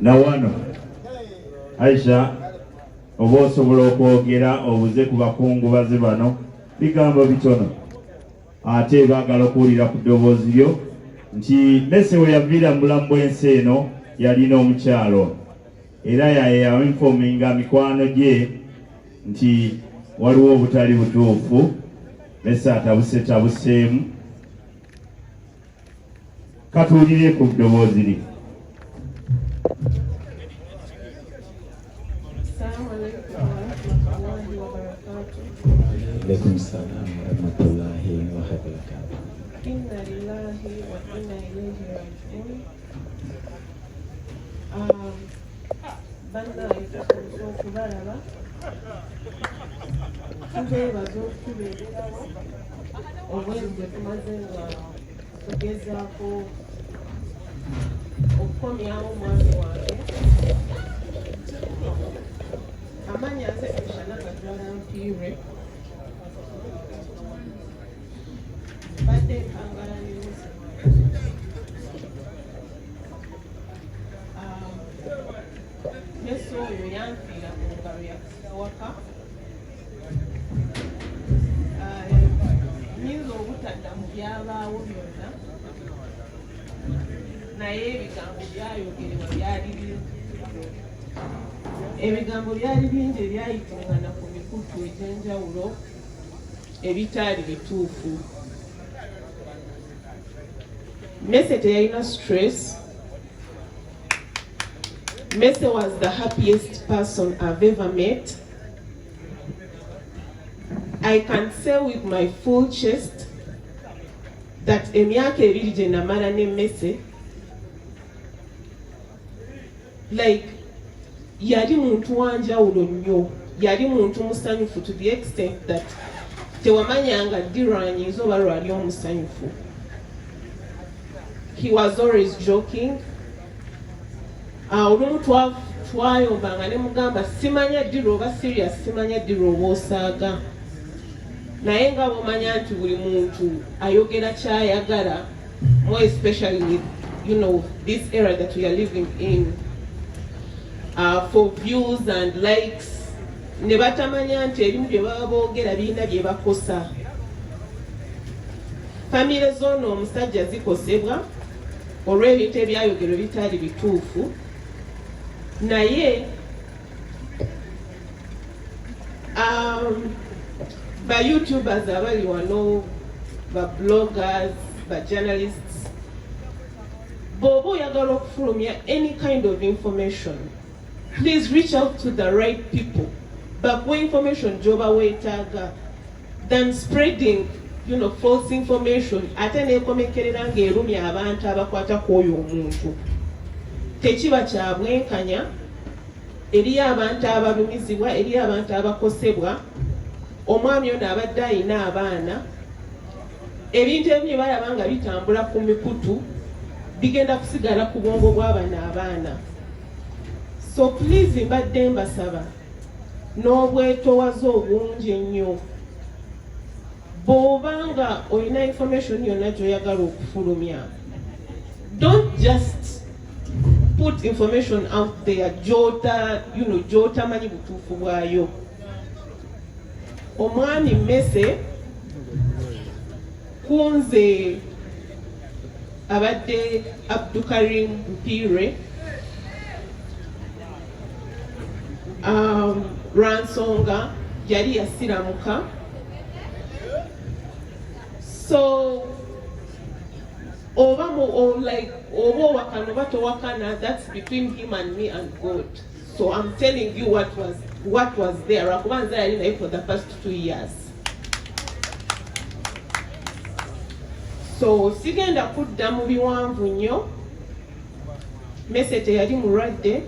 na wano Aisha oba osobola okwogera obuze ku bakungubazi bano bigambo bitono ate baagala okuwulira ku ddoboozi lyo nti Messe we yaviira mu bulamu bw'ensi eno yalina omukyalo era yainfominga mikwano gye nti waliwo obutali butuufu Messe atabuseemu katuulire ku ddoboozi lye. Alaikum salam wa rahmatullahi wa barakatuh. Inna lillahi wa inna ilayhi raji'un. Banda itakuzo kubalaba. Tubeebaza okutubeererawo obwezi bwe tumaze nga tugezaako okukomyawo omwami wange. Amannya nze Eshana Gatwala Mpiire. Badde mpangala ne Messe. Messe oyo yanfiira mu ngalo yakisawaka. Nyinza obutadda mu byabaawo byonna naye ebigambo byayogerebwa byali bingi. Ebigambo byali bingi ebyayitangana ku mikutu egy'enjawulo ebitaali bituufu. Messe teyalina stress. Messe was the happiest person I've ever met. I can say with my full chest that emyaka ebiri gye namala ne Messe, like, yali muntu wanjawulo nnyo, yali muntu musanyufu to the extent that tewamanyanga ddi lwanyiiza oba lwali omusanyufu. He was always joking. Olumu twayombanga ne mugamba simanya ddi lw'oba serious, simanya ddi lw'oba osaaga. Naye nga bw'omanya nti buli muntu ayogera ky'ayagala, more especially with, you know, this era that we are living in, for views and likes, ne batamanya nti ebimu bye baba boogera birina bye bakosa. Famire z'ono omusajja zikosebwa olw'ebintu ebyayogerwa bitaali bituufu, naye ba YouTubers abali wano, ba bloggers, ba journalists, bw'oba oyagala okufulumya any kind of information, please reach out to the right people. Bakuwa information gy'oba weetaaga than spreading, you know, false information ate neekomekerera ng'erumya abantu abakwata kw'oyo omuntu. Tekiba kya bwenkanya eri abantu abalumizibwa, eri abantu abakosebwa. Omwami ono abadde ayina abaana, ebintu ebimu balaba nga bitambula ku mikutu bigenda kusigala ku bwongo bw'abano abaana. So please mbadde mbasaba n'obwetoowaze obungi ennyo, bw'obanga olina information yonna gy'oyagala okufulumya, don't just put information out there gy'otamanyi butuufu bwayo. Omwami Messe kunze abadde Abdukarim Mpiire lwansonga yali yasiramuka. So oba owakana oba towakana, that's between him and me and God. So I'm telling you what was there. Akubanza yali naye for the first 2 years. So sigenda kudda mu biwanvu nnyo. Messe teyali mulwadde.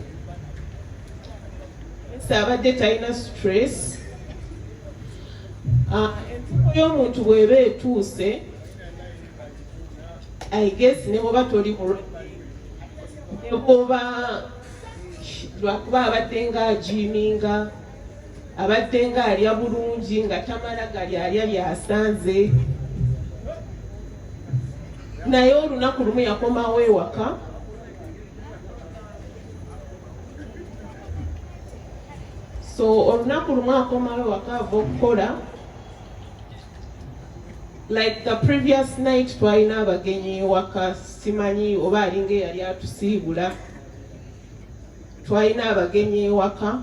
Messe abadde talina stress. Entuko y'omuntu bw'eba etuuse, I guess ne bw'oba toli mulwadde, ne bw'oba lwakuba abadde nga ajiminga, abadde nga alya bulungi nga tamala gali alya byasanze, naye olunaku lumu yakomawo ewaka So olunaku lumu akomawo wakaava okukola. Like the previous night twalina abagenyi waka, simanyi oba alinga yali atusiibula. Twalina abagenyi waka.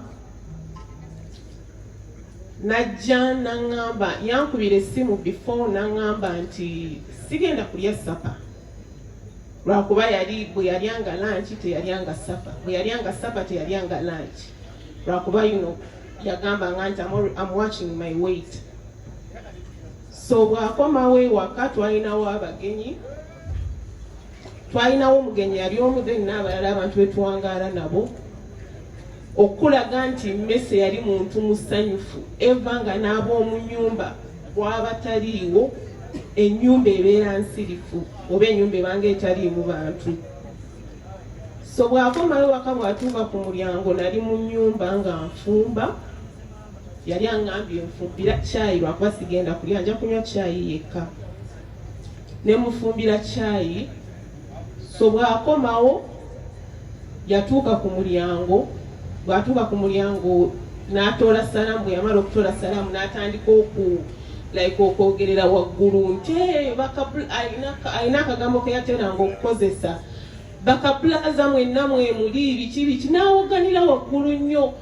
Najja nangamba, yankubira essimu before nangamba nti sigenda kulya sapa. Lwakuba bwe yalyanga lunch teyalyanga sapa. Bwe yalyanga sapa teyalyanga lunch. Lwakuba yagambanga nti I'm watching my weight. So bw'akomawo ewaka twalinawo abagenyi. Twalinawo omugenyi yali omu then n'abalala abantu betuwangaala nabo. Okulaga nti Messe yali muntu musanyufu. Eva nga n'ab'omu nnyumba bw'aba taliiwo, ennyumba ebeera nsirifu oba ennyumba ebanga etaliimu bantu. So bw'akomawo ewaka bw'atuuka ku mulyango nali mu nnyumba nga nfumba. Yali aŋŋambye nfumbira caayi lwakuba sigenda kulya, nja kunywa caayi yekka. Ne mufumbira caayi. So bw'akomawo yatuuka ku mulyango. Bw'atuuka ku mulyango n'atoola salaamu. Bwe yamala okutoola salaamu n'atandika okwogerera waggulu nti alina akagambo ke yateranga okukozesa. Bakapulaza mwenna mwemuli biki n'awoganira waggulu nnyo.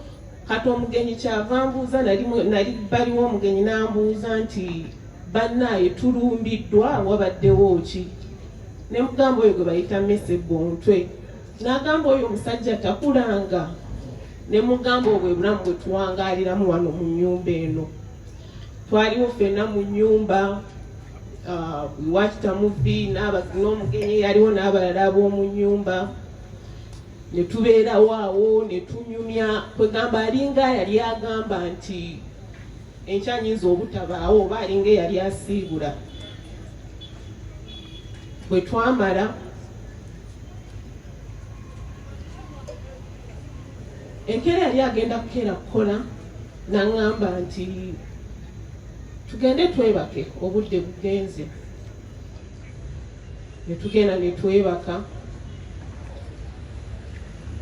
Kati omugenyi kyava mbuuza, nali baliwo omugenyi n'ambuuza nti bannaaye tulumbiddwa wabaddewo ki? Ne mugamba oyo gwe bayita Messe Bontwe. N'agamba oyo omusajja takulanga. Ne mugamba obwe bulamu bwe tuwangaaliramu wano mu nnyumba eno. Twaliwo ffenna mu nnyumba, watch movie n'omugenyi yaliwo n'abalala ab'omu nnyumba. Ne tubeerawo awo ne tunyumya. Kwegamba alinga yali agamba nti enkya nnyinza obutabaawo oba alinga yali asiibula. Bwe twamala enkeera yali agenda kukeera kukola n'aŋŋamba nti tugende twebake obudde bugenze. Ne tugenda ne twebaka.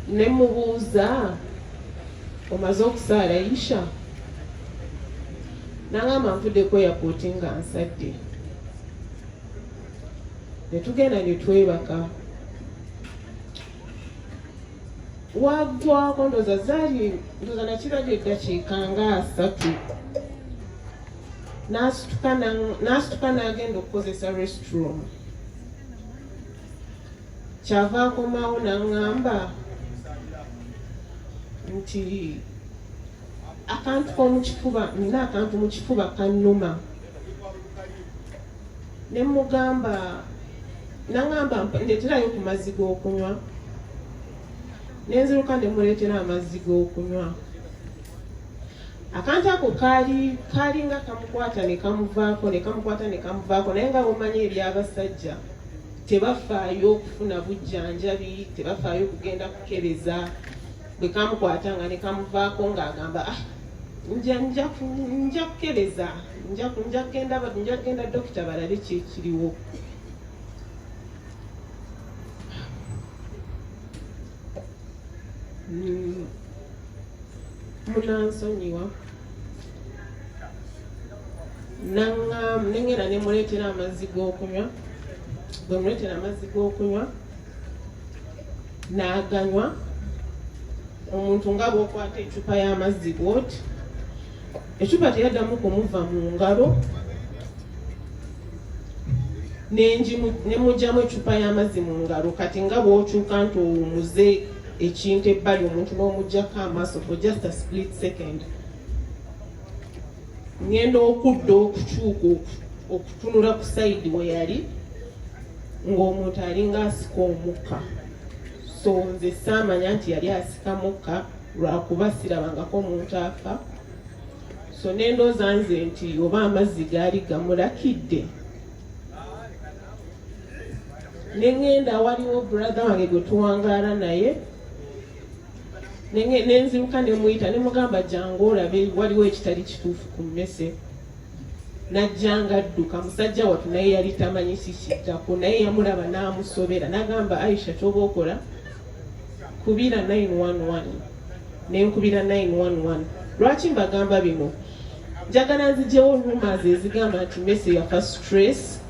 Ne mubuuza omaze okusaala Isha? N'aŋŋamba nvudde ku airport nga nsadde. Ne tugenda ne twebaka. Waggwako ndooza nakirabye eddakiika nga 3. N'asituka n'agenda okukozesa restroom. Kyava akomawo n'aŋŋamba nti akantu k'omukifuba, nina akantu mu kifuba kannuma. Ne mugamba, n'aŋŋamba ndeeterayo ku mazzi g'okunywa. Ne nziruka ne muleetera amazzi g'okunywa. Akantu ako kaali nga kamukwata ne kamuvaako, ne kamukwata ne kamuvaako. Naye nga bw'omanyi eby'abasajja tebafaayo okufuna bujjanjabi, tebafaayo kugenda kukebeza. Bwe kamukwata nga ne kamuvaako ng'agamba nja kukebeza, nja kugenda dokita balabe kyekiriwo. Munansonyiwa. Nengera ne muleetera amazzi g'okunywa. Bwe muleetera amazzi g'okunywa n'aganywa. Omuntu nga bw'okwata ecupa y'amazzi bw'oti, ecupa teyaddamu kumuva mu ngalo. Ne mugyamu ecupa y'amazzi mu ngalo. Kati nga bw'okyuka nti owumuze ekintu ebbali omuntu n'omuggyako amaaso for just a split second. Ngenda okudda okukyuka okutunula ku sayidi we yali ng'omuntu alinga asika omukka. So nze saamanya nti yali asika mukka lwakuba sirabangako omuntu afa. So nendooza nze nti oba amazzi gaali gamulakidde. Ne ngenda waliwo brother wange gwe tuwangaala naye. Nenziruka ne muyita ne mugamba jangu olabe waliwo ekitali kituufu ku Messe. Najjanga adduka. Musajja wattu naye yali tamanyi kikiddako, naye yamulaba n'amusobera n'agamba Aisha ky'oba okola kubira 911. Ne nkubira 911 Lwaki mbagamba bino? Njagala nzijewo rumors ezigamba nti Messe yafa stress.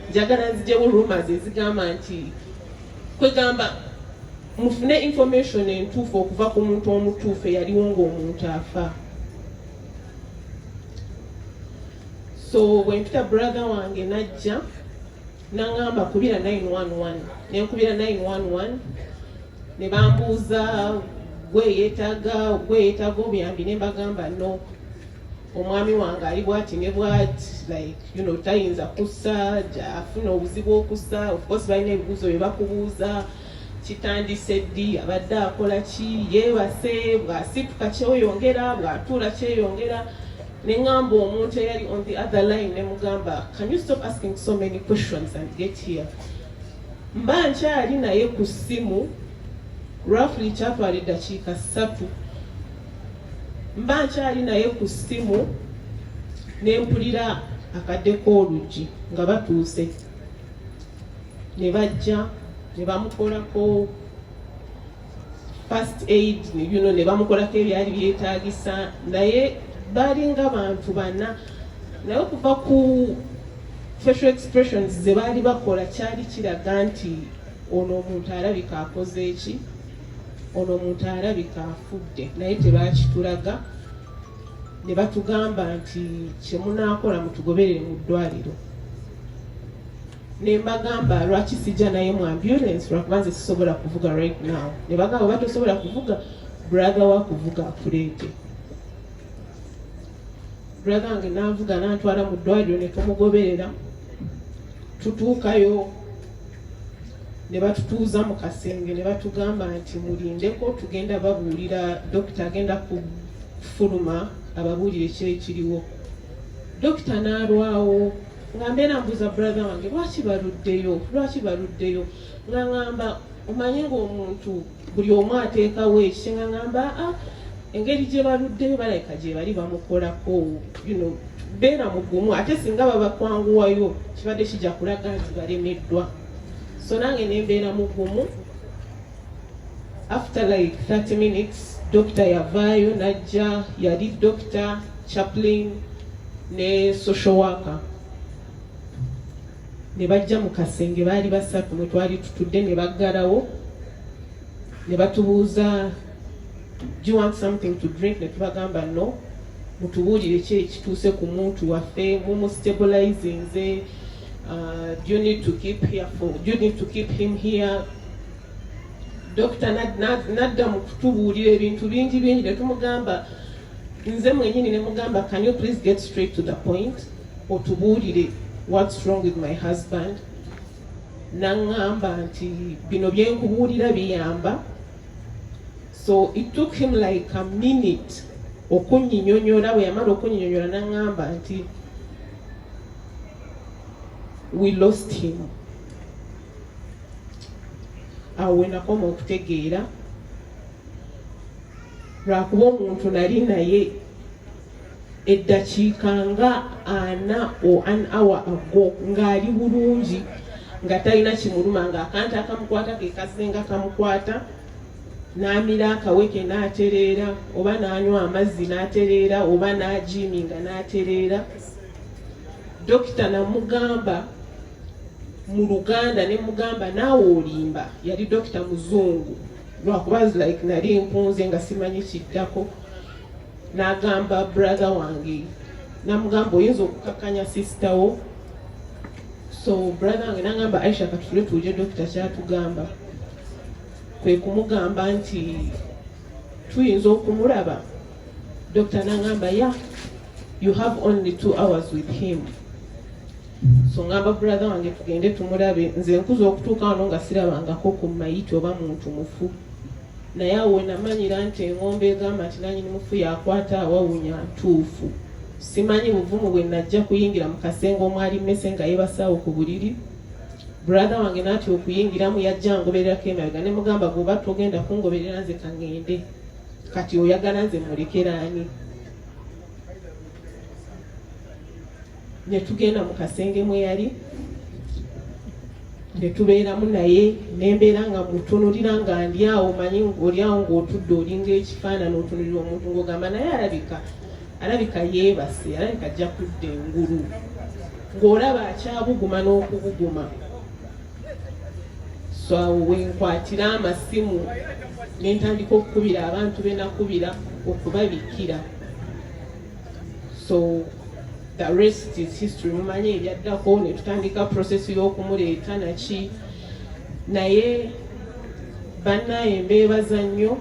Njagala nzijewo rumors ezigamba nti kwegamba mufune information entuufu okuva ku muntu omutuufu eyaliwo ng'omuntu afa. So bwe mpita brother wange najja nangamba kubira 911 nenkubira 911 ne bambuuza gweyetaaga obuyambi ne mbagamba no, omwami wange ali bwati ne bwati, like you know, tayinza kussa, afuna obuzibu okussa. Of course balina ebibuuzo bye bakubuuza, kitandise ddi, abadde akola ki, yeebase, bw'asituka kyeyongera, bw'atuula kyeyongera. Ne ngamba omuntu eyali on the other line ne mugamba, can you stop asking so many questions and get here? Mba nkyali naye ku ssimu roughly kyatwala eddakiika 3. Mba nkyali naye ku ssimu ne mpulira akaddeko oluggi nga batuuse. Ne bajja ne bamukolako first aid, you know, ne bamukolako ebyali byetaagisa, naye balinga bantu bana. Naye okuva ku facial expressions ze baali bakola kyali kiraga nti ono omuntu alabika akoze eki, ono omuntu alabika afudde, naye tebakitulaga. Ne batugamba nti kyemunaakola mutugoberere mu ddwaliro. Ne mbagamba lwaki sijja naye mu ambulance, lwakuba nze sisobola kuvuga right now. Ne bagamba oba tosobola kuvuga, brother wa kuvuga akuleete. Brother wange n'avuga n'antwala mu ddwaliro ne tumugoberera. Tutuukayo ne batutuuza mu kasenge ne batugamba nti mulindeko, tugenda babuulira, dokita agenda kufuluma ababuulire ki ekiriwo. Dokita n'alwawo nga mbeera mbuuza brother wange lwaki baluddeyo, nga ngamba omanye ng'omuntu buli omu ateekawo eki, nga ngamba engeri gye baluddeyo balabika gye bali bamukolako, you know, beera mugumu, ate singa babakwanguwayo kibadde kijja kulaga nti balemeddwa. So nange ne mbeera mugumu. After like 30 minutes doctor yavaayo najja, yali doctor, chaplain ne social worker. Ne bajja mu kasenge, baali basatu mwe twali tutudde, ne baggalawo ne batubuuza, do you want something to drink? Ne tubagamba no, mutubuulire ki ekituuse ku muntu waffe, mumustabilizinze, do you need to keep him here? Doctor nadda mu kutubuulira ebintu bingi ne tumugamba, nze mwenyini ne mugamba, can you please get straight to the point, otubuulire what's wrong with my husband? Nangamba nti bino byenkubuulira biyamba. So it took him like a minute okunyinyonyola. Bwe yamala okunyinyonyola nangamba nti we lost him. Awo we nakoma okutegeera lwakuba omuntu nali naye eddakiika nga 4 or an hour ago ng'ali bulungi, nga talina kimuluma, ng'akantu akamukwata ke kazenga kamukwata, n'amira akaweke n'atereera, oba n'anywa amazzi n'atereera, oba n'ajiiminga n'atereera. Dokita namugamba mu Luganda, ne mugamba naawe olimba. Yali dokita muzungu, lwakuba like nali mpunze nga simanyi kiddako. N'agamba brother wange, namugamba oyinza okukakanya sister wo. So brother wange n'agamba Aisha katufule tuwulire dokita kyatugamba. Kwe kumugamba nti tuyinza okumulaba. Dokita n'agamba yeah, you have only 2 hours with him. So ngamba brother wange tugende tumulabe. Nze nkuza okutuuka wano nga sirabangako ku mayiti oba muntu mufu. Naye awo namanyira nti engombe egamba nti nanyini mufu yakwata awawunya ntuufu. Simanyi buvumu bwe najja kuyingira mu kasenge omwali Messe nga yeebasaawo ku buliri. Brother wange naati okuyingiramu yajja ngobererako emabega, ne mugamba gwoba togenda kungoberera nze kangende, kati oyagala nze mulekera ani? Ne tugenda mu kasenge mwe yali. ne tubeeramu naye nembeera nga mutunulira nga ndi awo manyi ng'oli awo ng'otudde olinga ekifaanani otunulira omuntu ng'ogamba naye alabika yeebase, alabika ajja kudda engulu, ng'olaba akyabuguma n'okubuguma. So awo wenkwatira amasimu ne ntandika okukubira abantu be nakubira okubabikira. So the rest is history. Mumanyi ebyaddako ne tutandika process y'okumuleeta naki, naye bannaye mbeebaza nnyo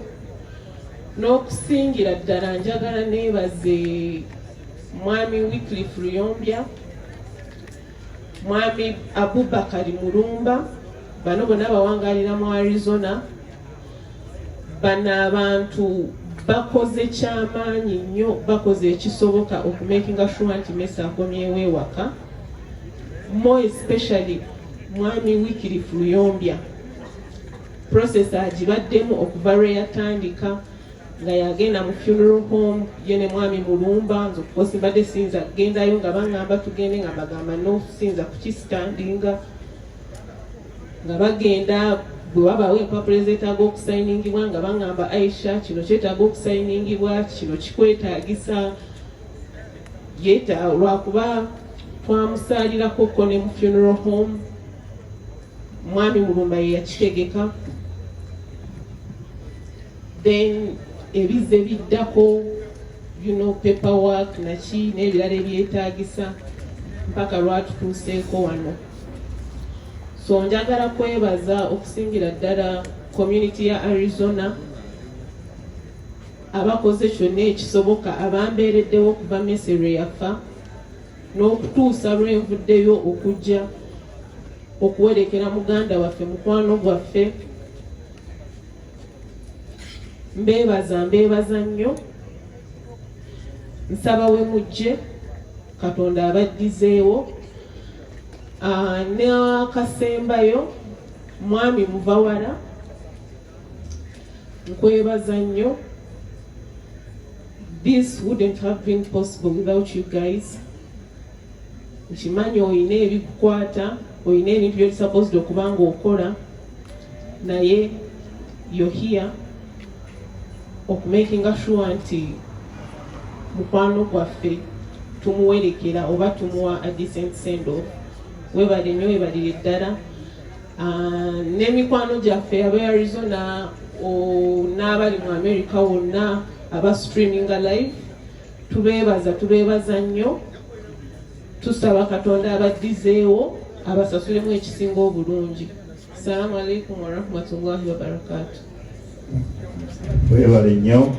n'okusingira ddala njagala neebaze mwami Wycliffe Luyombya, mwami Abubakari Mulumba, bano bonna bawangalira mu Arizona. Bano abantu bakoze kyamaanyi nnyo, bakoze ekisoboka okumakinga sure nti Messe akomyewo ewaka. More especially mwami Wycliffe Luyombya, process agibaddemu okuva lwe yatandika nga yagenda mu funeral home ye ne mwami Mulumba. Nze okukosi mbadde sinza kugendayo nga baŋŋamba tugende, nga bagamba no sinza kukistandinga, nga bagenda bwe wabaawo empapula ezeetaaga okusayiningibwa nga baŋŋamba Aisha kino kyetaaga okusayiningibwa, kino kikwetaagisa, lwakuba twamusaalirako ko ne mu funeral home. Mwami Mulumba ye yakitegeka. Then ebize biddako, paperwork naki n'ebirala ebyetaagisa mpaka lwatutuuseeko wano. So njagala kwebaza okusingira ddala community ya Arizona abakoze kyonna ekisoboka, abambeereddewo okuva Messe lwe yafa n'okutuusa lwenvuddeyo okujja okuwerekera muganda waffe, mukwano gwaffe. Mbeebaza nnyo. Nsaba we mujje, Katonda abaddizeewo. Ne akasembayo mwami Muvawala, nkwebaza nnyo. This wouldn't have been possible without you guys. Nkimanyi oyina ebikukwata, oyina ebintu by'oli supposed okuba ng'okola, naye you're here okumakinga sure nti mukwano gwaffe tumuwerekera oba tumuwa a decent send off. Webale nnyo, webalire ddala. N'emikwano gyaffe aba Arizona n'abali mu America wonna aba streaminga live, tubeebaza nnyo. Tusaba Katonda abaddizeewo abasasulemu ekisinga obulungi. Assalamu alaikum wa rahmatullahi wa barakatuh. Webale nnyo.